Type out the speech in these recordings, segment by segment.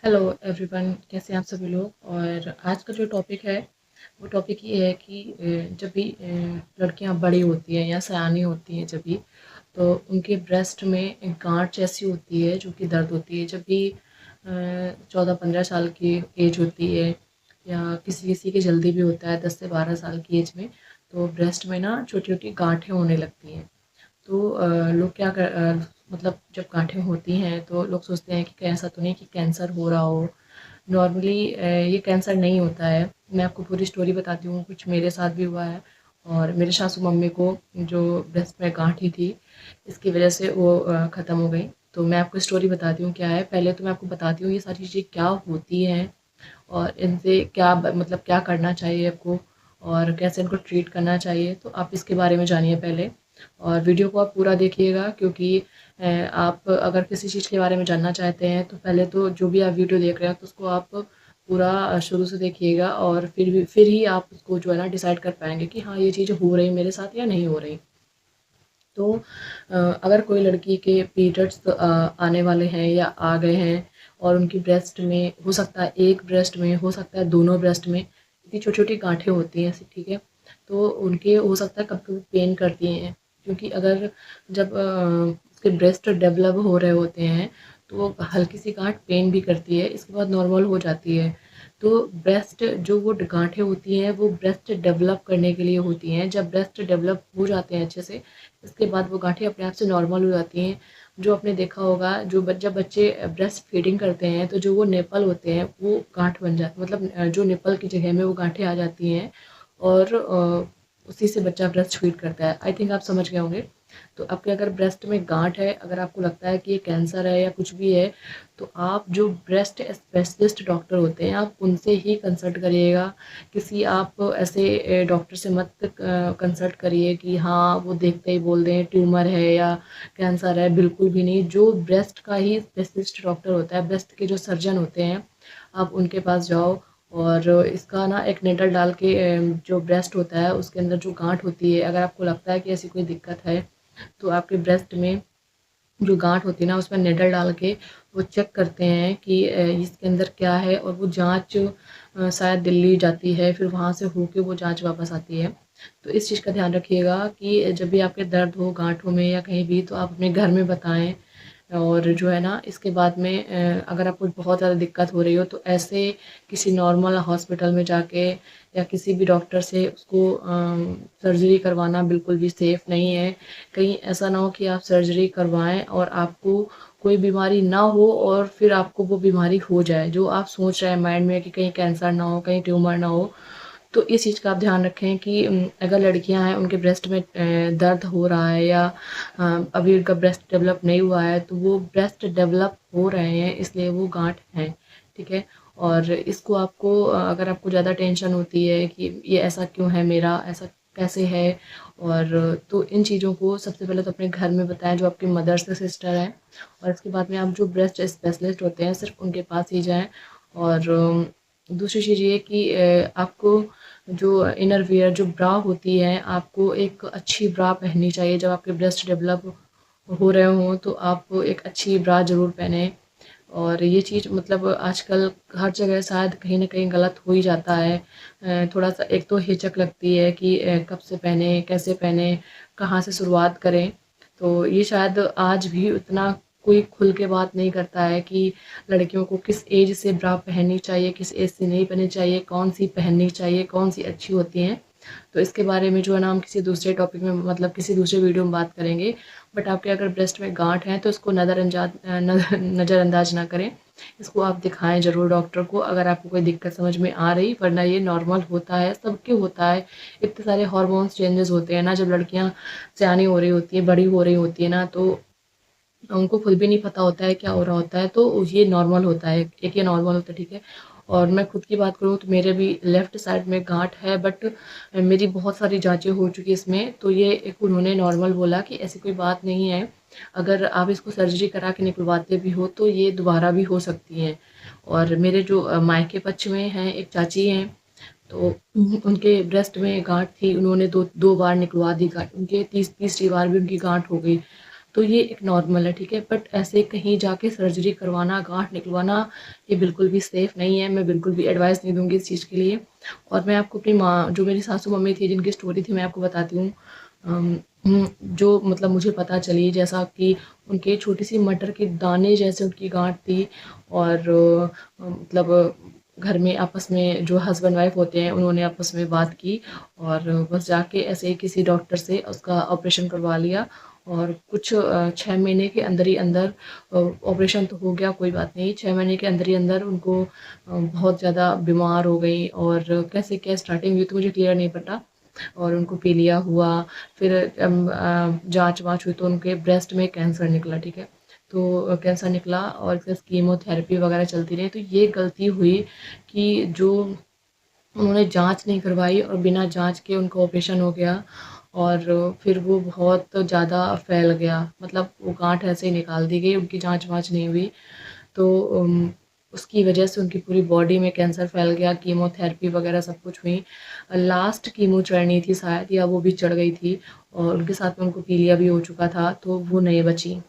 Hello everyone, कैसे हैं आप सभी लोग। और आज का जो टॉपिक है वो टॉपिक ये है कि जब भी लड़कियां बड़ी होती हैं या सयानी होती हैं, जब भी तो उनके ब्रेस्ट में एक गांठ जैसी होती है जो कि दर्द होती है जब भी 14-15 साल की एज होती है, या किसी किसी की जल्दी भी होता है 10 से 12 साल की एज में। तो ब्रेस्ट में ना छोटी छोटी गांठें होने लगती हैं। तो लोग मतलब जब गांठें होती हैं तो लोग सोचते हैं कि कहीं ऐसा तो नहीं कि कैंसर हो रहा हो। नॉर्मली ये कैंसर नहीं होता है। मैं आपको पूरी स्टोरी बताती हूँ, कुछ मेरे साथ भी हुआ है। और मेरे सासू मम्मी को जो ब्रेस्ट में गांठी थी, इसकी वजह से वो ख़त्म हो गई। तो मैं आपको स्टोरी बताती हूँ क्या है। पहले तो मैं आपको बताती हूँ ये सारी चीज़ें क्या होती हैं और इनसे क्या मतलब क्या करना चाहिए आपको, और कैसे इनको ट्रीट करना चाहिए। तो आप इसके बारे में जानिए पहले, और वीडियो को आप पूरा देखिएगा, क्योंकि आप अगर किसी चीज़ के बारे में जानना चाहते हैं तो पहले तो जो भी आप वीडियो देख रहे हैं तो उसको आप पूरा शुरू से देखिएगा, और फिर ही आप उसको जो है ना डिसाइड कर पाएंगे कि हाँ ये चीज़ हो रही मेरे साथ या नहीं हो रही। तो अगर कोई लड़की के पीरियड्स आने वाले हैं या आ गए हैं, और उनकी ब्रेस्ट में हो सकता है, एक ब्रेस्ट में हो सकता है, दोनों ब्रेस्ट में इतनी छोटी छोटी गांठें होती हैं, ठीक है। तो उनके हो सकता है कभी कभी पेन करती हैं, क्योंकि अगर जब उसके ब्रेस्ट डेवलप हो रहे होते हैं तो वो हल्की सी गांठ पेन भी करती है, इसके बाद नॉर्मल हो जाती है। तो ब्रेस्ट जो वो गांठें होती हैं वो ब्रेस्ट डेवलप करने के लिए होती हैं। जब ब्रेस्ट डेवलप हो जाते हैं अच्छे से, इसके बाद वो गांठें अपने आप से नॉर्मल हो जाती हैं। जो आपने देखा होगा, जब बच्चे ब्रेस्ट फीडिंग करते हैं तो जो वो निपल होते हैं वो गांठ बन जाते, मतलब जो निपल की जगह में वो गांठें आ जाती हैं, और उसी से बच्चा ब्रेस्ट फीड करता है। आई थिंक आप समझ गए होंगे। तो आपके अगर ब्रेस्ट में गांठ है, अगर आपको लगता है कि ये कैंसर है या कुछ भी है, तो आप जो ब्रेस्ट स्पेशलिस्ट डॉक्टर होते हैं आप उनसे ही कंसल्ट करिएगा। किसी आप ऐसे डॉक्टर से मत कंसल्ट करिए कि हाँ वो देखते ही बोल दें ट्यूमर है या कैंसर है। बिल्कुल भी नहीं। जो ब्रेस्ट का ही स्पेशलिस्ट डॉक्टर होता है, ब्रेस्ट के जो सर्जन होते हैं, आप उनके पास जाओ। और इसका ना एक नेटल डाल के जो ब्रेस्ट होता है उसके अंदर जो गांठ होती है, अगर आपको लगता है कि ऐसी कोई दिक्कत है तो आपके ब्रेस्ट में जो गांठ होती है ना उसमें निडल डाल के वो चेक करते हैं कि इसके अंदर क्या है, और वो जांच शायद दिल्ली जाती है, फिर वहाँ से होके वो जांच वापस आती है। तो इस चीज़ का ध्यान रखिएगा कि जब भी आपके दर्द हो गांठों में या कहीं भी, तो आप अपने घर में बताएं। और जो है ना इसके बाद में अगर आपको बहुत ज़्यादा दिक्कत हो रही हो तो ऐसे किसी नॉर्मल हॉस्पिटल में जाके या किसी भी डॉक्टर से उसको सर्जरी करवाना बिल्कुल भी सेफ़ नहीं है। कहीं ऐसा ना हो कि आप सर्जरी करवाएं और आपको कोई बीमारी ना हो और फिर आपको वो बीमारी हो जाए जो आप सोच रहे हैं माइंड में कि कहीं कैंसर ना हो, कहीं ट्यूमर ना हो। तो इस चीज़ का आप ध्यान रखें कि अगर लड़कियां हैं उनके ब्रेस्ट में दर्द हो रहा है, या अभी उनका ब्रेस्ट डेवलप नहीं हुआ है, तो वो ब्रेस्ट डेवलप हो रहे हैं इसलिए वो गांठ हैं, ठीक है। और इसको आपको अगर आपको ज़्यादा टेंशन होती है कि ये ऐसा क्यों है, मेरा ऐसा कैसे है, और तो इन चीज़ों को सबसे पहले तो अपने घर में बताएं जो आपकी मदर से सिस्टर हैं। और इसके बाद में आप जो ब्रेस्ट स्पेशलिस्ट होते हैं सिर्फ उनके पास ही जाएं। और दूसरी चीज़ ये कि आपको जो इनर वियर जो ब्रा होती है, आपको एक अच्छी ब्रा पहननी चाहिए। जब आपके ब्रेस्ट डेवलप हो रहे हों तो आप एक अच्छी ब्रा ज़रूर पहने। और ये चीज़ मतलब आजकल हर जगह शायद कहीं ना कहीं गलत हो ही जाता है। थोड़ा सा एक तो हिचक लगती है कि कब से पहने, कैसे पहने, कहाँ से शुरुआत करें। तो ये शायद आज भी उतना कोई खुल के बात नहीं करता है कि लड़कियों को किस एज से ब्रा पहननी चाहिए, किस एज से नहीं पहननी चाहिए, कौन सी पहननी चाहिए, कौन सी अच्छी होती हैं। तो इसके बारे में जो है ना हम किसी दूसरे टॉपिक में, मतलब किसी दूसरे वीडियो में बात करेंगे। बट आपके अगर ब्रेस्ट में गांठ है तो इसको नज़रअंदाज ना करें। इसको आप दिखाएं ज़रूर डॉक्टर को अगर आपको कोई दिक्कत समझ में आ रही, वरना ये नॉर्मल होता है, सबके होता है। इतने सारे हार्मोन्स चेंजेस होते हैं ना, जब लड़कियां सयानी हो रही होती है, बड़ी हो रही होती है ना, तो उनको खुद भी नहीं पता होता है क्या हो रहा होता है। तो ये नॉर्मल होता है, एक ये नॉर्मल होता है, ठीक है। और मैं खुद की बात करूँ तो मेरे भी लेफ़्ट साइड में गांठ है, बट मेरी बहुत सारी जांचें हो चुकी इसमें, तो ये एक उन्होंने नॉर्मल बोला कि ऐसी कोई बात नहीं है। अगर आप इसको सर्जरी करा के निकलवाते भी हो तो ये दोबारा भी हो सकती हैं। और मेरे जो मायके पक्ष में हैं, एक चाची हैं, तो उनके ब्रेस्ट में गांठ थी, उन्होंने दो दो बार निकलवा दी गांठ, उनके तीसरी बार भी उनकी गांठ हो गई। तो ये एक नॉर्मल है, ठीक है। बट ऐसे कहीं जाके सर्जरी करवाना, गाँठ निकलवाना, ये बिल्कुल भी सेफ़ नहीं है। मैं बिल्कुल भी एडवाइस नहीं दूँगी इस चीज़ के लिए। और मैं आपको अपनी माँ, जो मेरी सासू मम्मी थी, जिनकी स्टोरी थी, मैं आपको बताती हूँ। जो मतलब मुझे पता चली, जैसा कि उनके छोटी-सी मटर के दाने जैसे उनकी गाँठ थी। और मतलब घर में आपस में जो हस्बैंड वाइफ होते हैं, उन्होंने आपस में बात की और बस जाके ऐसे ही किसी डॉक्टर से उसका ऑपरेशन करवा लिया। और कुछ 6 महीने के अंदर ही अंदर ऑपरेशन तो हो गया, कोई बात नहीं। 6 महीने के अंदर ही अंदर उनको बहुत ज़्यादा बीमार हो गई। और कैसे क्या स्टार्टिंग हुई तो मुझे क्लियर नहीं पता। और उनको पीलिया हुआ, फिर जाँच-वाँच हुई तो उनके ब्रेस्ट में कैंसर निकला, ठीक है। तो कैंसर निकला और फिर कीमोथेरेपी वगैरह चलती रही। तो ये गलती हुई कि जो उन्होंने जाँच नहीं करवाई और बिना जाँच के उनका ऑपरेशन हो गया। और फिर वो बहुत ज़्यादा फैल गया, मतलब वो गाँठ ऐसे ही निकाल दी गई, उनकी जाँच-वाँच नहीं हुई। तो उसकी वजह से उनकी पूरी बॉडी में कैंसर फैल गया, कीमोथेरेपी वगैरह सब कुछ हुई। लास्ट कीमो चढ़नी थी शायद, या वो भी चढ़ गई थी और उनके साथ में उनको पीलिया भी हो चुका था, तो वो नहीं बची।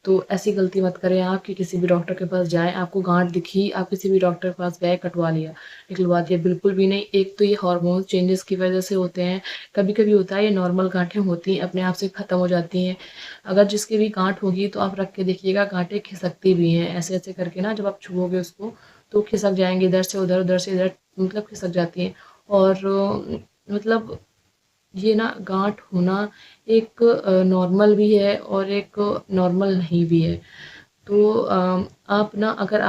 तो ऐसी गलती मत करें आप कि किसी भी डॉक्टर के पास जाएँ, आपको गाँठ दिखी, आप किसी भी डॉक्टर के पास गए, कटवा लिया, निकलवा दिया, बिल्कुल भी नहीं। एक तो ये हार्मोन चेंजेस की वजह से होते हैं, कभी-कभी होता है ये नॉर्मल गाँठें होती हैं, अपने आप से ख़त्म हो जाती हैं। अगर जिसकी भी गाँठ होगी तो आप रख के देखिएगा, गाँठें खिसकती भी हैं, ऐसे-ऐसे करके ना, जब आप छुओगे उसको तो खिसक जाएँगी, इधर से उधर, उधर से इधर, मतलब खिसक जाती हैं। और मतलब ये ना गाँठ होना एक नॉर्मल भी है और एक नॉर्मल नहीं भी है। तो आप ना, अगर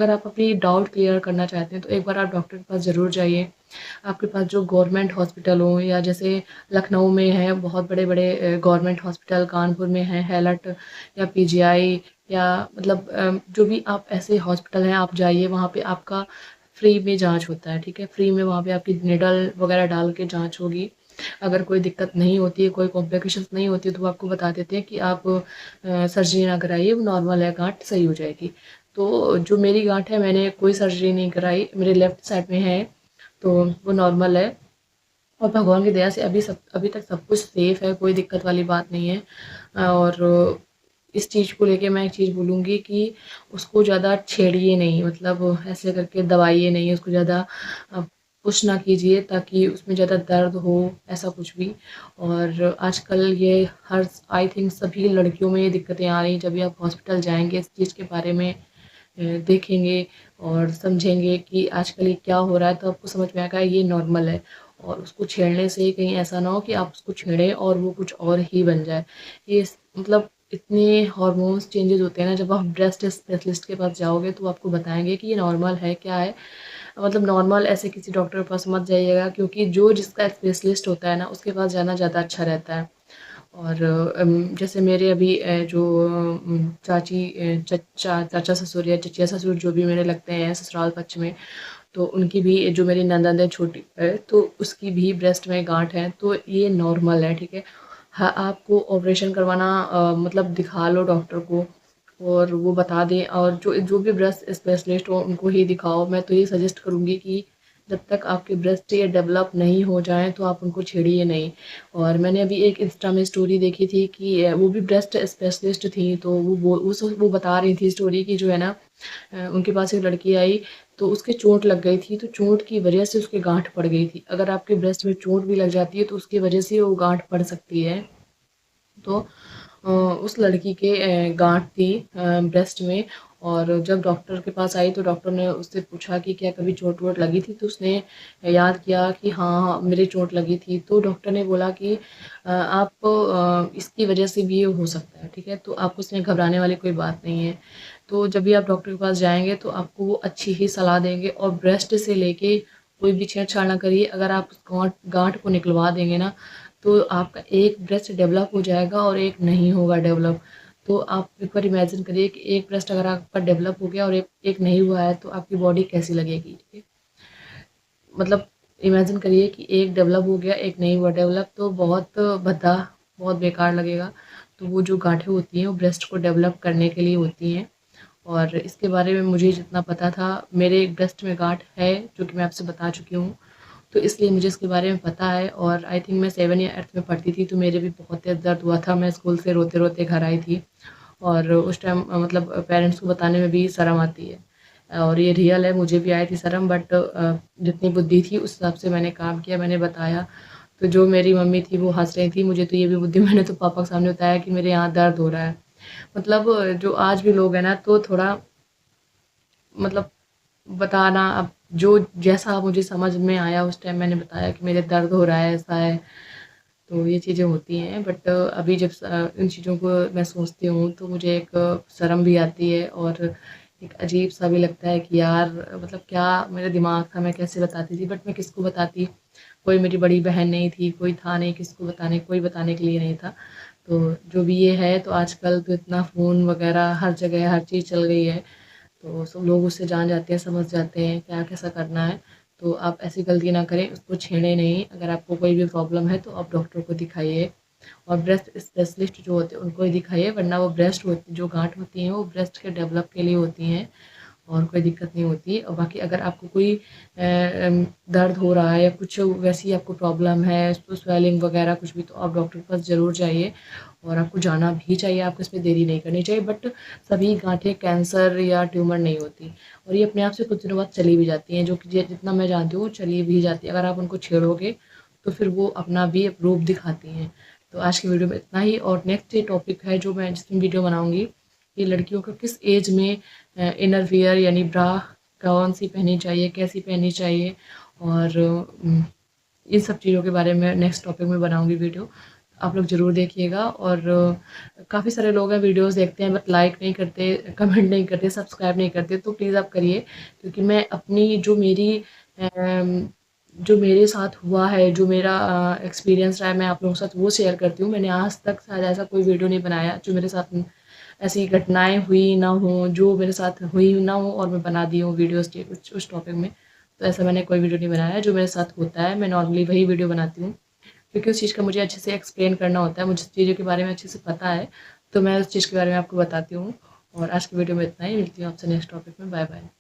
आप अपनी डाउट क्लियर करना चाहते हैं तो एक बार आप डॉक्टर के पास ज़रूर जाइए। आपके पास जो गवर्नमेंट हॉस्पिटल हो, या जैसे लखनऊ में है बहुत बड़े-बड़े गवर्नमेंट हॉस्पिटल, कानपुर में है हैलट या पीजीआई, या मतलब जो भी आप ऐसे हॉस्पिटल हैं, आप जाइए, वहाँ पे आपका फ्री में जाँच होता है, ठीक है? फ्री में वहाँ पे आपकी निडल वगैरह डाल के जाँच होगी। अगर कोई दिक्कत नहीं होती है, कोई कॉम्प्लिकेशंस नहीं होती है, तो वो आपको बता देते हैं कि आप सर्जरी ना कराइए, वो नॉर्मल है, गाँठ सही हो जाएगी। तो जो मेरी गाँठ है, मैंने कोई सर्जरी नहीं कराई, मेरे लेफ्ट साइड में है, तो वो नॉर्मल है। और भगवान की दया से अभी तक सब कुछ सेफ़ है, कोई दिक्कत वाली बात नहीं है। और इस चीज़ को लेके मैं एक चीज़ बोलूँगी कि उसको ज़्यादा छेड़िए नहीं, मतलब ऐसे करके दबाइए नहीं उसको ज़्यादा, अ, पुश ना कीजिए ताकि उसमें ज़्यादा दर्द हो, ऐसा कुछ भी। और आजकल ये हर आई थिंक सभी लड़कियों में ये दिक्कतें आ रही हैं। जब भी आप हॉस्पिटल जाएँगे, इस चीज़ के बारे में देखेंगे और समझेंगे कि आजकल ये क्या हो रहा है, तो आपको समझ में आएगा ये नॉर्मल है। और उसको छेड़ने से कहीं ऐसा ना हो कि आप उसको छेड़ें और वो कुछ और ही बन जाए। मतलब इतने हार्मोन्स चेंजेस होते हैं ना, जब आप ब्रेस्ट स्पेशलिस्ट के पास जाओगे तो आपको बताएंगे कि ये नॉर्मल है, क्या है। मतलब नॉर्मल ऐसे किसी डॉक्टर के पास मत जाइएगा, क्योंकि जो जिसका स्पेशलिस्ट होता है ना, उसके पास जाना ज़्यादा अच्छा रहता है। और जैसे मेरे अभी जो चाची, चाचा ससुर या चचिया ससुर, जो भी मेरे लगते हैं ससुराल पक्ष में, तो उनकी भी, जो मेरी ननद है छोटी है, तो उसकी भी ब्रेस्ट में गांठ है, तो ये नॉर्मल है, ठीक है। हाँ, आपको ऑपरेशन करवाना, मतलब दिखा लो डॉक्टर को और वो बता दें। और जो जो भी ब्रेस्ट स्पेशलिस्ट हो उनको ही दिखाओ। मैं तो ये सजेस्ट करूँगी कि जब तक आपके ब्रेस्ट ये डेवलप नहीं हो जाएँ तो आप उनको छेड़िए नहीं। और मैंने अभी एक इंस्टा में स्टोरी देखी थी कि वो भी ब्रेस्ट स्पेशलिस्ट थी, तो वो बता रही थी स्टोरी कि जो है ना, उनके पास एक लड़की आई, तो उसके चोट लग गई थी, तो चोट की वजह से उसके गांठ पड़ गई थी। अगर आपके ब्रेस्ट में चोट भी लग जाती है तो उसकी वजह से वो गांठ पड़ सकती है। तो उस लड़की के गांठ थी ब्रेस्ट में। और जब डॉक्टर के पास आई तो डॉक्टर ने उससे पूछा कि क्या कभी चोट वोट लगी थी, तो उसने याद किया कि हाँ हाँ, मेरे चोट लगी थी। तो डॉक्टर ने बोला कि आप इसकी वजह से भी ये हो सकता है, ठीक है। तो आपको इसमें घबराने वाली कोई बात नहीं है। तो जब भी आप डॉक्टर के पास जाएंगे तो आपको वो अच्छी ही सलाह देंगे। और ब्रेस्ट से लेके कोई भी छेड़छाड़ ना करिए। अगर आप उस गांठ गांठ को निकलवा देंगे ना, तो आपका एक ब्रेस्ट डेवलप हो जाएगा और एक नहीं होगा डेवलप। तो आप एक बार इमेजिन करिए कि एक ब्रेस्ट अगर आपका डेवलप हो गया और एक नहीं हुआ है, तो आपकी बॉडी कैसी लगेगी, ठीक है। मतलब इमेजिन करिए कि एक डेवलप हो गया, एक नहीं हुआ डेवलप, तो बहुत भद्दा, बहुत बेकार लगेगा। तो वो जो गांठें होती हैं वो ब्रेस्ट को डेवलप करने के लिए होती हैं। और इसके बारे में मुझे जितना पता था, मेरे ब्रेस्ट में गांठ है जो कि मैं आपसे बता चुकी हूँ। तो इसलिए मुझे इसके बारे में पता है। और आई थिंक मैं 7 या 8th में पढ़ती थी, तो मेरे भी बहुत तेज़ दर्द हुआ था। मैं स्कूल से रोते-रोते घर आई थी और उस टाइम मतलब पेरेंट्स को बताने में भी शर्म आती है और ये रियल है, मुझे भी आई थी शर्म, बट जितनी बुद्धि थी उस हिसाब से मैंने काम किया, मैंने बताया। तो जो मेरी मम्मी थी वो हँस रही थी, मुझे तो ये भी बुद्धि मैंने तो पापा के सामने बताया कि मेरे यहाँ दर्द हो रहा है। मतलब जो आज भी लोग हैं ना, तो थोड़ा मतलब बताना, अब जो जैसा मुझे समझ में आया उस टाइम मैंने बताया कि मेरे दर्द हो रहा है, ऐसा है। तो ये चीज़ें होती हैं, बट अभी जब इन चीज़ों को मैं सोचती हूँ तो मुझे एक शर्म भी आती है और एक अजीब सा भी लगता है कि यार मतलब क्या मेरा दिमाग था, मैं कैसे बताती थी, बट मैं किसको बताती। कोई मेरी बड़ी बहन नहीं थी, कोई था नहीं किसको बताने, कोई बताने के लिए नहीं था। तो जो भी ये है, तो आजकल तो इतना फ़ोन वगैरह हर जगह हर चीज़ चल गई है, तो सब लोग उससे जान जाते हैं, समझ जाते हैं क्या कैसा करना है। तो आप ऐसी गलती ना करें, उसको छेड़ें नहीं। अगर आपको कोई भी प्रॉब्लम है तो आप डॉक्टर को दिखाइए और ब्रेस्ट स्पेशलिस्ट जो होते हैं उनको ही दिखाइए, वरना वो ब्रेस्ट होती जो गांठ होती हैं वो ब्रेस्ट के डेवलप के लिए होती हैं और कोई दिक्कत नहीं होती। और बाकी अगर आपको कोई दर्द हो रहा है या कुछ वैसी आपको प्रॉब्लम है, तो स्वेलिंग वगैरह कुछ भी, तो आप डॉक्टर के पास ज़रूर जाइए और आपको जाना भी चाहिए, आपको इस पे देरी नहीं करनी चाहिए। बट सभी गाँठें कैंसर या ट्यूमर नहीं होती और ये अपने आप से कुछ दिनों बाद चली भी जाती हैं, जो कि जितना मैं जानती हूँ चली भी जाती है। अगर आप उनको छेड़ोगे तो फिर वो अपना भी रूप दिखाती हैं। तो आज की वीडियो में इतना ही, और नेक्स्ट ये टॉपिक है जो मैं जिस दिन वीडियो बनाऊँगी कि लड़कियों को किस एज में इनर वियर यानी ब्रा कौन सी पहननी चाहिए, कैसी पहननी चाहिए, और इन सब चीज़ों के बारे में नेक्स्ट टॉपिक में बनाऊंगी वीडियो। आप लोग ज़रूर देखिएगा। और काफ़ी सारे लोग हैं वीडियोस देखते हैं बट लाइक नहीं करते, कमेंट नहीं करते, सब्सक्राइब नहीं करते, तो प्लीज़ आप करिए, क्योंकि मैं अपनी जो मेरे साथ हुआ है, जो मेरा एक्सपीरियंस रहा है, मैं आप लोगों के साथ वो शेयर करती हूँ। मैंने आज तक शायद ऐसा कोई वीडियो नहीं बनाया जो मेरे साथ ऐसी घटनाएँ हुई ना हों, जो मेरे साथ हुई ना हो और मैं बना दी हूँ वीडियोज़ के उस टॉपिक में। तो ऐसा मैंने कोई वीडियो नहीं बनाया। जो मेरे साथ होता है मैं नॉर्मली वही वीडियो बनाती हूँ, क्योंकि उस चीज़ का मुझे अच्छे से एक्सप्लेन करना होता है, मुझे चीज़ों के बारे में अच्छे से पता है, तो मैं उस चीज़ के बारे में आपको बताती हूँ। और आज की वीडियो में इतना ही, मिलती हूँ आपसे नेक्स्ट टॉपिक में। Bye bye.